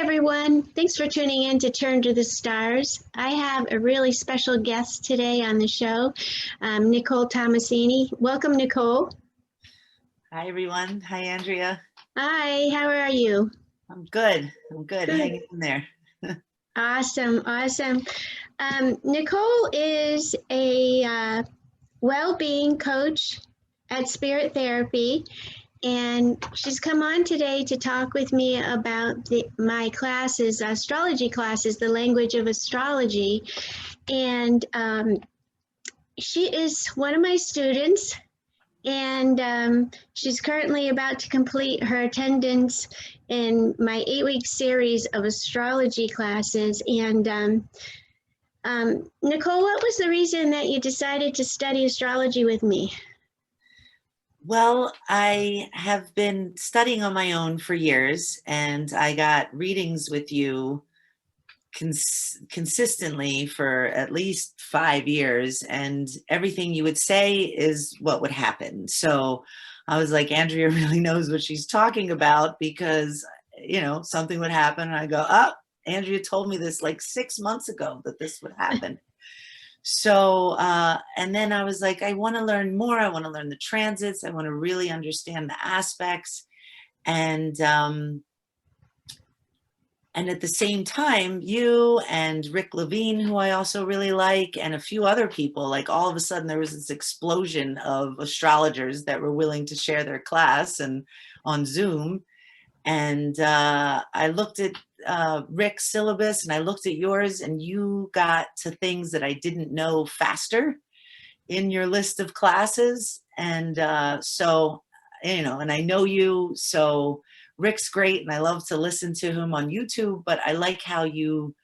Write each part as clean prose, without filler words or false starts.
everyone. Thanks for tuning in to Turn to the Stars. I have a really special guest today on the show, Nicole Tomassini. Welcome, Nicole. Hi, everyone. Hi, Andrea. Hi, how are you? I'm good. Hanging in there. Awesome. Nicole is a well-being coach at Spirit Therapy. And she's come on today to talk with me about my classes, astrology classes, the language of astrology. And she is one of my students, and she's currently about to complete her attendance in my 8-week series of astrology classes. And Nicole, what was the reason that you decided to study astrology with me? Well, I have been studying on my own for years, and I got readings with you consistently for at least 5 years, and everything you would say is what would happen. So I was like, Andrea really knows what she's talking about, because, something would happen, and I go, oh, Andrea told me this like 6 months ago that this would happen. So, and then I was like, I want to learn more. I want to learn the transits. I want to really understand the aspects. And at the same time, you and Rick Levine, who I also really like, and a few other people, like all of a sudden there was this explosion of astrologers that were willing to share their class and on Zoom. And I looked at Rick's syllabus and I looked at yours, and you got to things that I didn't know faster in your list of classes. And so, and I know you, so Rick's great and I love to listen to him on YouTube, but I like how you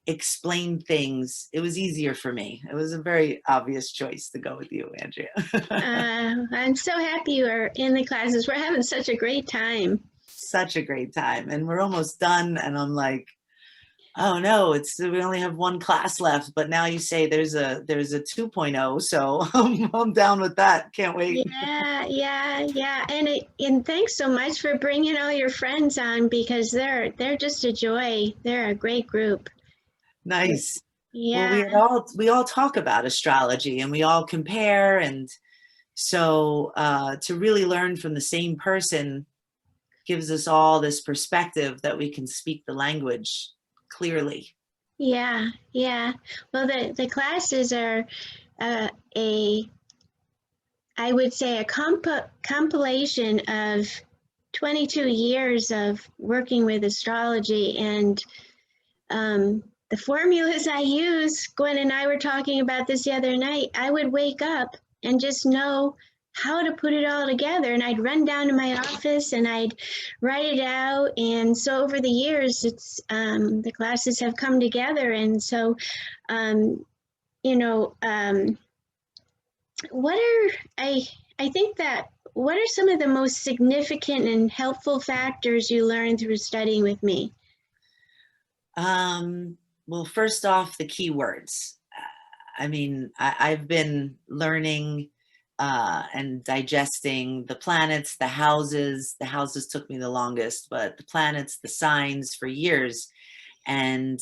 explain things. It was easier for me. It was a very obvious choice to go with you, Andrea. I'm so happy you are in the classes. We're having such a great time. Such a great time, and we're almost done, and I'm like, oh no, we only have one class left, but now you say there's a 2.0, so I'm down with that. Can't wait. Yeah. And thanks so much for bringing all your friends on, because they're just a joy. They're a great group. Nice. Yeah. Well, we all talk about astrology and we all compare, and so to really learn from the same person gives us all this perspective that we can speak the language clearly. Yeah. Well, the classes are I would say a compilation of 22 years of working with astrology, and the formulas I use. Gwen and I were talking about this the other night. I would wake up and just know how to put it all together, and I'd run down to my office and I'd write it out. And so over the years, it's the classes have come together. And so what are some of the most significant and helpful factors you learned through studying with me? Well, first off, the keywords. I've been learning and digesting the planets, the houses. The houses took me the longest, but the planets, the signs, for years. And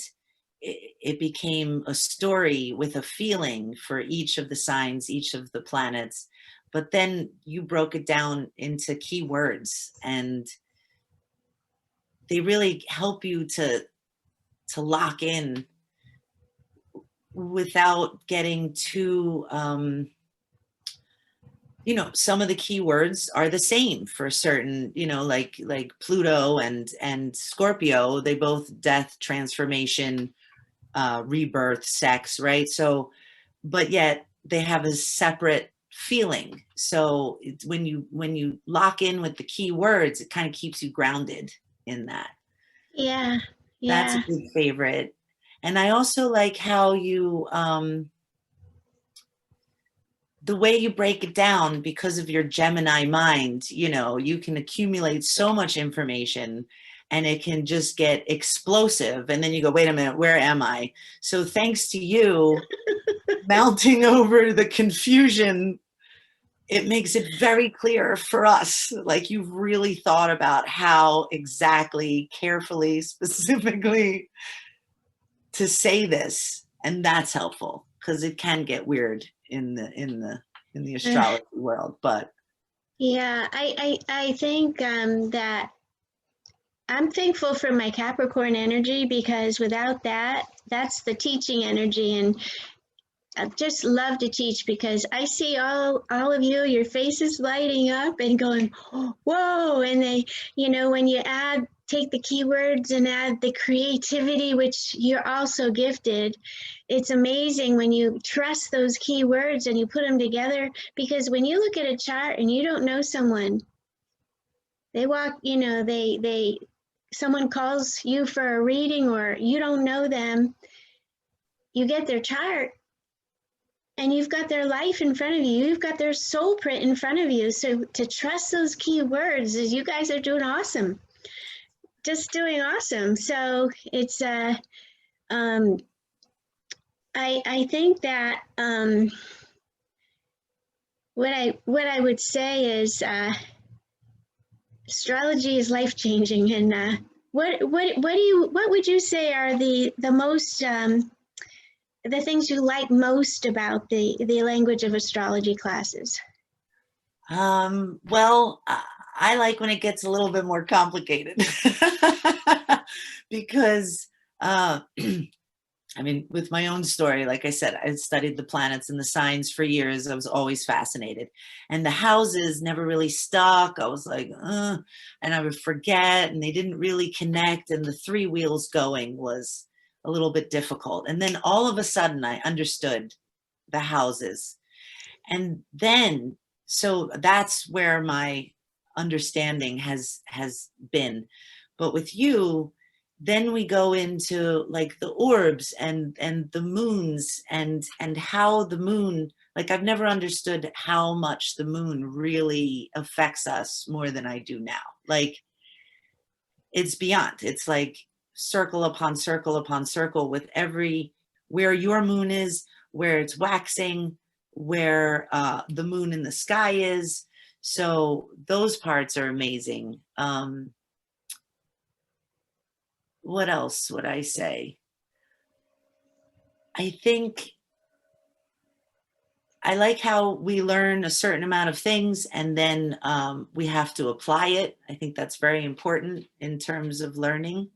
it became a story with a feeling for each of the signs, each of the planets. But then you broke it down into keywords, and they really help you to lock in without getting too, some of the keywords are the same for certain, like Pluto and Scorpio. They both death, transformation, rebirth, sex, right? So, but yet they have a separate feeling. So when you lock in with the keywords, it kind of keeps you grounded in that. Yeah. That's a big favorite. And I also like how you, the way you break it down, because of your Gemini mind, you can accumulate so much information and it can just get explosive. And then you go, wait a minute, where am I? So thanks to you mounting over the confusion, it makes it very clear for us, like you've really thought about how exactly, carefully, specifically to say this, and that's helpful because it can get weird in the astrology world. But Yeah, I think that I'm thankful for my Capricorn energy, because without that, that's the teaching energy, and I just love to teach because I see all of you, your faces lighting up and going, whoa, and they, when you take the keywords and add the creativity, which you're also gifted, it's amazing when you trust those keywords and you put them together, because when you look at a chart and you don't know someone, they walk, someone calls you for a reading or you don't know them, you get their chart and you've got their life in front of you. You've got their soul print in front of you. So to trust those keywords, is you guys are doing awesome. Just doing awesome. So it's I think that what I would say is astrology is life changing. And what would you say are the most the things you like most about the language of astrology classes? well, I like when it gets a little bit more complicated because I mean, with my own story, like I said, I studied the planets and the signs for years. I was always fascinated. And the houses never really stuck. I was like, and I would forget, and they didn't really connect. And the three wheels going was a little bit difficult. And then all of a sudden, I understood the houses. And then, so that's where my understanding has been. But with you, then we go into like the orbs and the moons and how the moon, like I've never understood how much the moon really affects us more than I do now. Like it's beyond, it's like circle upon circle upon circle with every, where your moon is, where it's waxing, where the moon in the sky is. So those parts are amazing. What else would I say? I think I like how we learn a certain amount of things and then we have to apply it. I think that's very important in terms of learning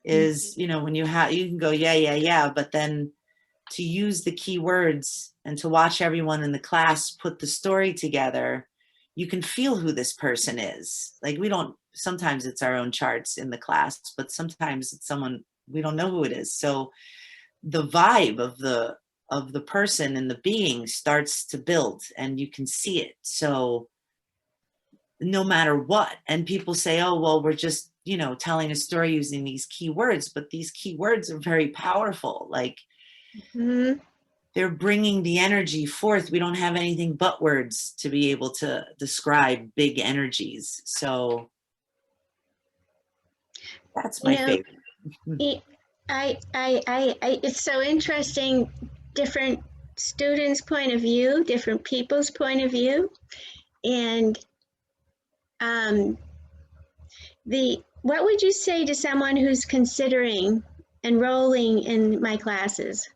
is, when you can go, yeah, but then to use the key words and to watch everyone in the class put the story together, you can feel who this person is. Like sometimes it's our own charts in the class, but sometimes it's someone we don't know who it is. So the vibe of the person and the being starts to build and you can see it. So no matter what, and people say, oh, well, we're just, telling a story using these keywords, but these keywords are very powerful. Like they're bringing the energy forth. We don't have anything but words to be able to describe big energies. So that's my favorite. It's so interesting, different students' point of view, different people's point of view. And what would you say to someone who's considering enrolling in my classes?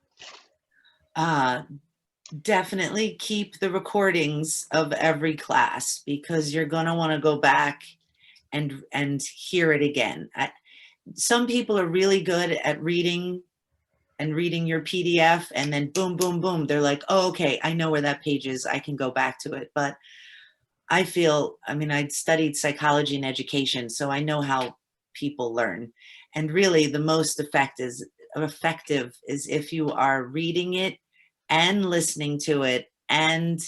Definitely keep the recordings of every class because you're going to want to go back and hear it again. Some people are really good at reading your PDF and then boom, boom, boom. They're like, oh, okay, I know where that page is. I can go back to it. But I studied psychology and education, so I know how people learn. And really the most effective is if you are reading it and listening to it and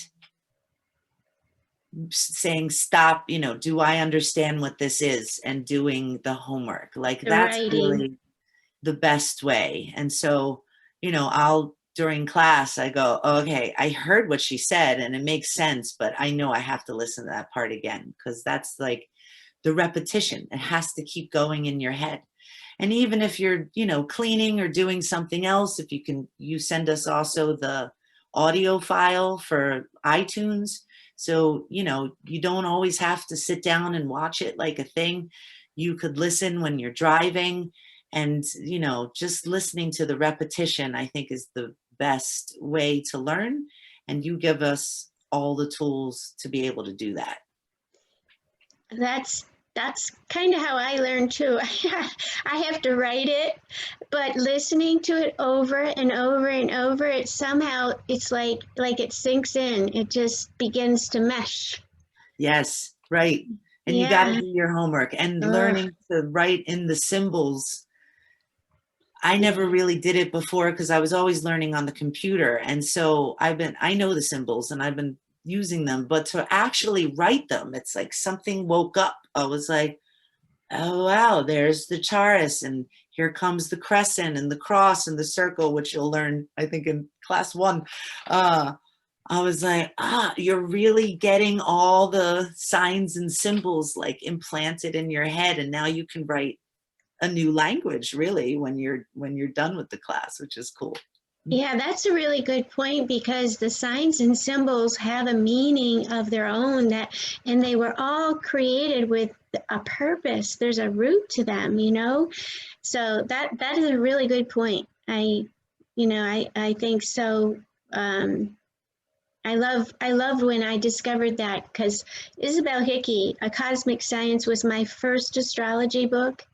saying, stop, do I understand what this is? And doing the homework. Like that's really the best way. And so, during class, I go, oh, okay, I heard what she said and it makes sense, but I know I have to listen to that part again because that's like the repetition. It has to keep going in your head. And even if you're, cleaning or doing something else, if you send us also the audio file for iTunes So, you don't always have to sit down and watch it like a thing. You could listen when you're driving, and, just listening to the repetition, I think, is the best way to learn. And you give us all the tools to be able to do that. That's kind of how I learn too. I have to write it, but listening to it over and over and over, it's like it sinks in. It just begins to mesh. Yes, right. And you got to Yeah. do your homework and Ugh. learning to write in the symbols. I never really did it before because I was always learning on the computer. And so I know the symbols and I've been using them, but to actually write them, it's like something woke up. I was like, oh, wow, there's the Taurus, and here comes the crescent and the cross and the circle, which you'll learn, I think, in class 1. I was like, you're really getting all the signs and symbols like implanted in your head. And now you can write a new language really when you're done with the class, which is cool. Yeah, that's a really good point, because the signs and symbols have a meaning of their own, and they were all created with a purpose. There's a root to them, So that is a really good point. I think so. I loved when I discovered that, because Isabel Hickey, A Cosmic Science, was my first astrology book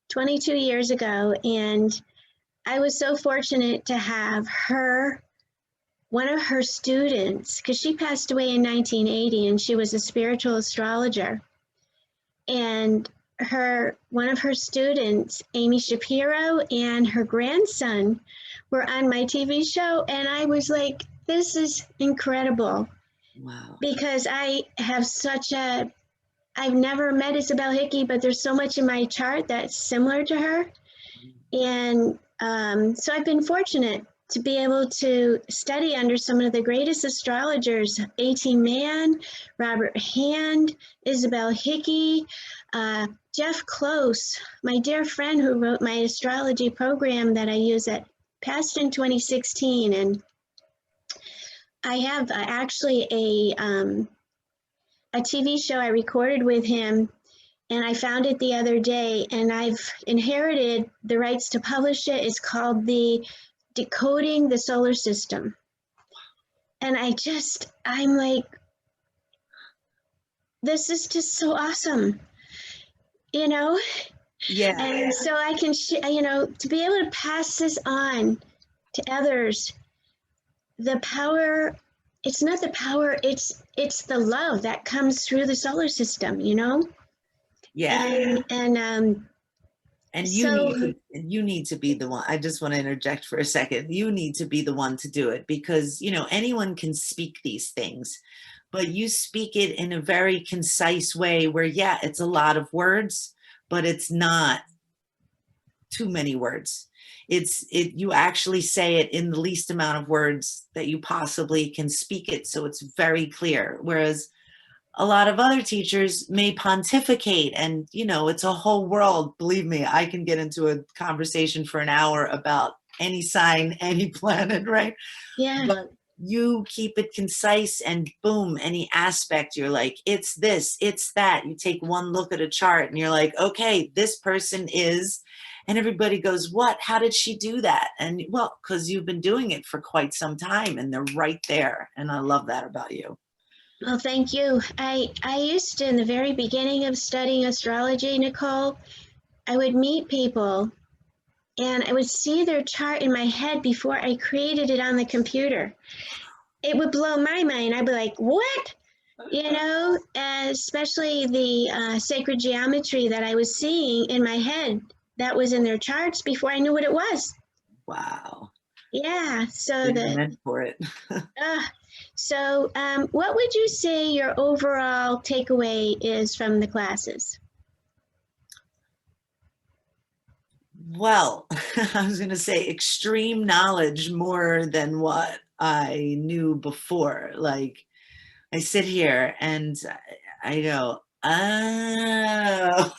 22 years ago, and I was so fortunate to have one of her students, because she passed away in 1980, and she was a spiritual astrologer. And one of her students, Amy Shapiro, and her grandson were on my TV show, and I was like, this is incredible. Wow. Because I've never met Isabel Hickey, but there's so much in my chart that's similar to her. And so I've been fortunate to be able to study under some of the greatest astrologers, A.T. Mann, Robert Hand, Isabel Hickey, Jeff Close, my dear friend who wrote my astrology program that I use passed in 2016. And I have actually a TV show I recorded with him, and I found it the other day, and I've inherited the rights to publish it. It's called the Decoding the Solar System. And I'm like, this is just so awesome, Yeah. And so I can, to be able to pass this on to others, the power, it's not the power, it's the love that comes through the solar system, Yeah. And so, you need to be the one. I just want to interject for a second. You need to be the one to do it, because, anyone can speak these things, but you speak it in a very concise way where, yeah, it's a lot of words, but it's not too many words. You actually say it in the least amount of words that you possibly can speak it. So it's very clear. Whereas a lot of other teachers may pontificate, and it's a whole world. Believe me, I can get into a conversation for an hour about any sign, any planet, right? yeah. But you keep it concise, and boom, any aspect, you're like, it's this, it's that. You take one look at a chart and you're like, okay, this person is, and everybody goes, what? How did she do that? And well, because you've been doing it for quite some time, and they're right there. And I love that about you. Well, thank you. I used to, in the very beginning of studying astrology, Nicole, I would meet people and I would see their chart in my head before I created it on the computer. It would blow my mind. I'd be like, what? Especially the sacred geometry that I was seeing in my head that was in their charts before I knew what it was. Wow. Yeah. So you're meant for it. So what would you say your overall takeaway is from the classes? Well, I was going to say extreme knowledge more than what I knew before. Like, I sit here and I go, oh,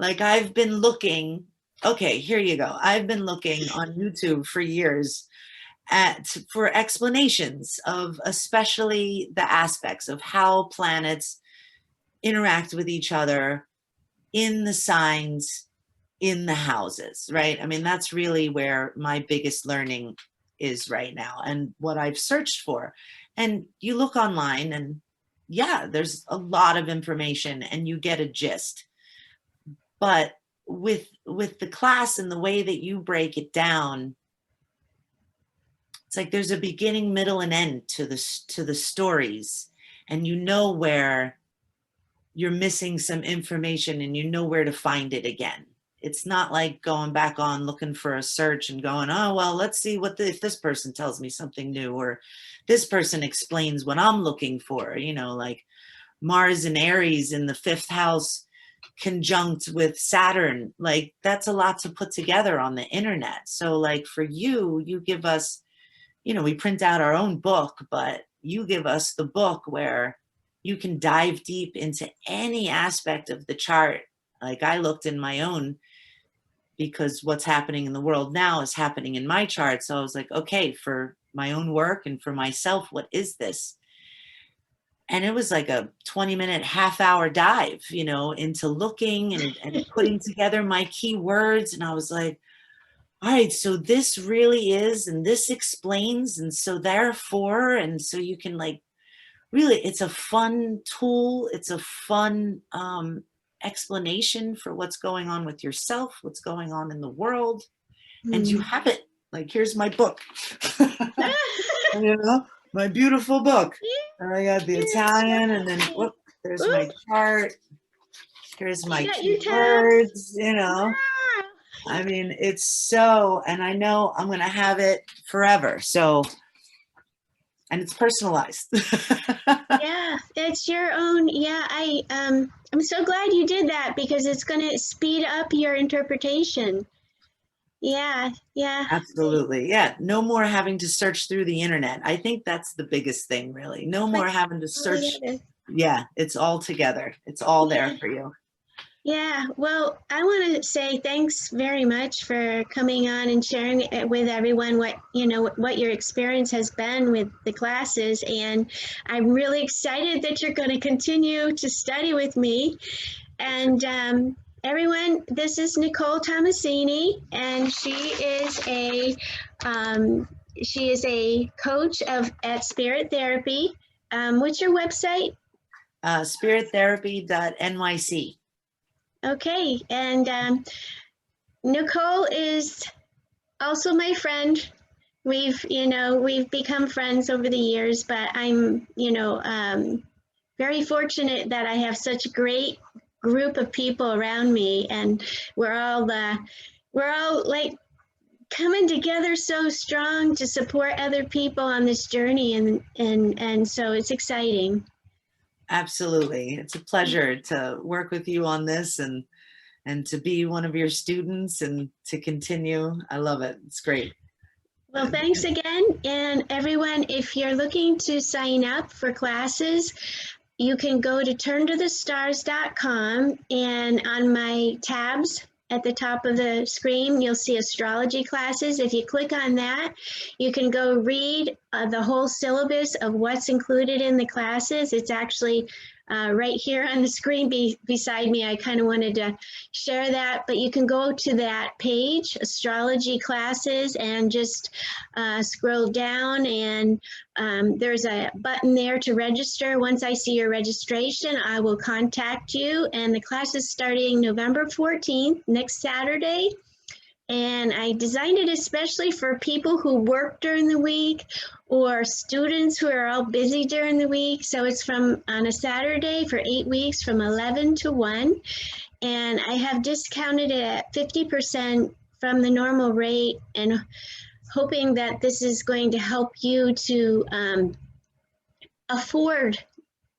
like I've been looking. Okay, here you go. I've been looking on YouTube for years, for explanations of especially the aspects of how planets interact with each other in the signs, in the houses, right? I mean, that's really where my biggest learning is right now and what I've searched for. And you look online and yeah, there's a lot of information and you get a gist. But with the class and the way that you break it down, it's like there's a beginning, middle, and end to the stories, and you know where you're missing some information and you know where to find it again. It's not like going back on looking for a search and going, oh, well, let's see if this person tells me something new, or this person explains what I'm looking for, you know, like Mars and Aries in the 5th house conjunct with Saturn. Like that's a lot to put together on the internet. So like for you, you give us, you know, we print out our own book, but you give us the book where you can dive deep into any aspect of the chart. Like I looked in my own, because what's happening in the world now is happening in my chart. So I was like, okay, for my own work and for myself, what is this? And it was like a 20-minute, half-hour dive, you know, into looking and putting together my keywords. And I was like, all right, so this really is, and this explains, and so therefore, and so you can like, really, it's a fun tool. It's a fun explanation for what's going on with yourself, what's going on in the world. And you have it. Like, here's my book. You know, my beautiful book. And I got the Italian, and then whoop, there's my chart. Here's my keywords, you know. I mean, it's so, and I know I'm going to have it forever. So, and it's personalized. Yeah, it's your own. Yeah, I'm so glad you did that because it's going to speed up your interpretation. Yeah, yeah. Absolutely. Yeah. No more having to search through the internet. I think that's the biggest thing, really. No more having to search. Yeah, it's all together. It's all there for you. Yeah, well, I want to say thanks very much for coming on and sharing with everyone what, you know, what your experience has been with the classes. And I'm really excited that you're going to continue to study with me. And everyone, this is Nicole Tomassini, and she is a coach at Spirit Therapy. What's your website? Spirittherapy.nyc. Okay, and Nicole is also my friend. We've become friends over the years, but I'm, very fortunate that I have such a great group of people around me, and we're all like coming together so strong to support other people on this journey, and so it's exciting. Absolutely. It's a pleasure to work with you on this and to be one of your students and to continue. I love it. It's great. Well, thanks again. And everyone, if you're looking to sign up for classes, you can go to turntothestars.com, and on my tabs at the top of the screen, you'll see astrology classes. If you click on that, you can go read the whole syllabus of what's included in the classes. It's actually right here on the screen beside me. I kind of wanted to share that, but you can go to that page, astrology classes, and just scroll down, and there's a button there to register. Once I see your registration, I will contact you, and the class is starting November 14th, next Saturday. And I designed it especially for people who work during the week or students who are all busy during the week. So it's on a Saturday for 8 weeks from 11 to 1. And I have discounted it at 50% from the normal rate, and hoping that this is going to help you to afford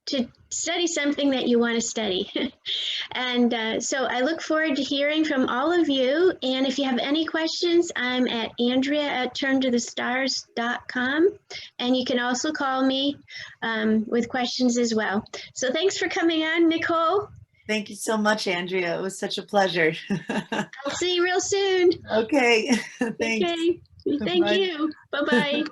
to study something that you want to study. And so I look forward to hearing from all of you. And if you have any questions, I'm at Andrea@turntothestars.com. And you can also call me with questions as well. So thanks for coming on, Nicole. Thank you so much, Andrea. It was such a pleasure. I'll see you real soon. Okay. Thanks. Okay. Thank Bye. you. Bye-bye.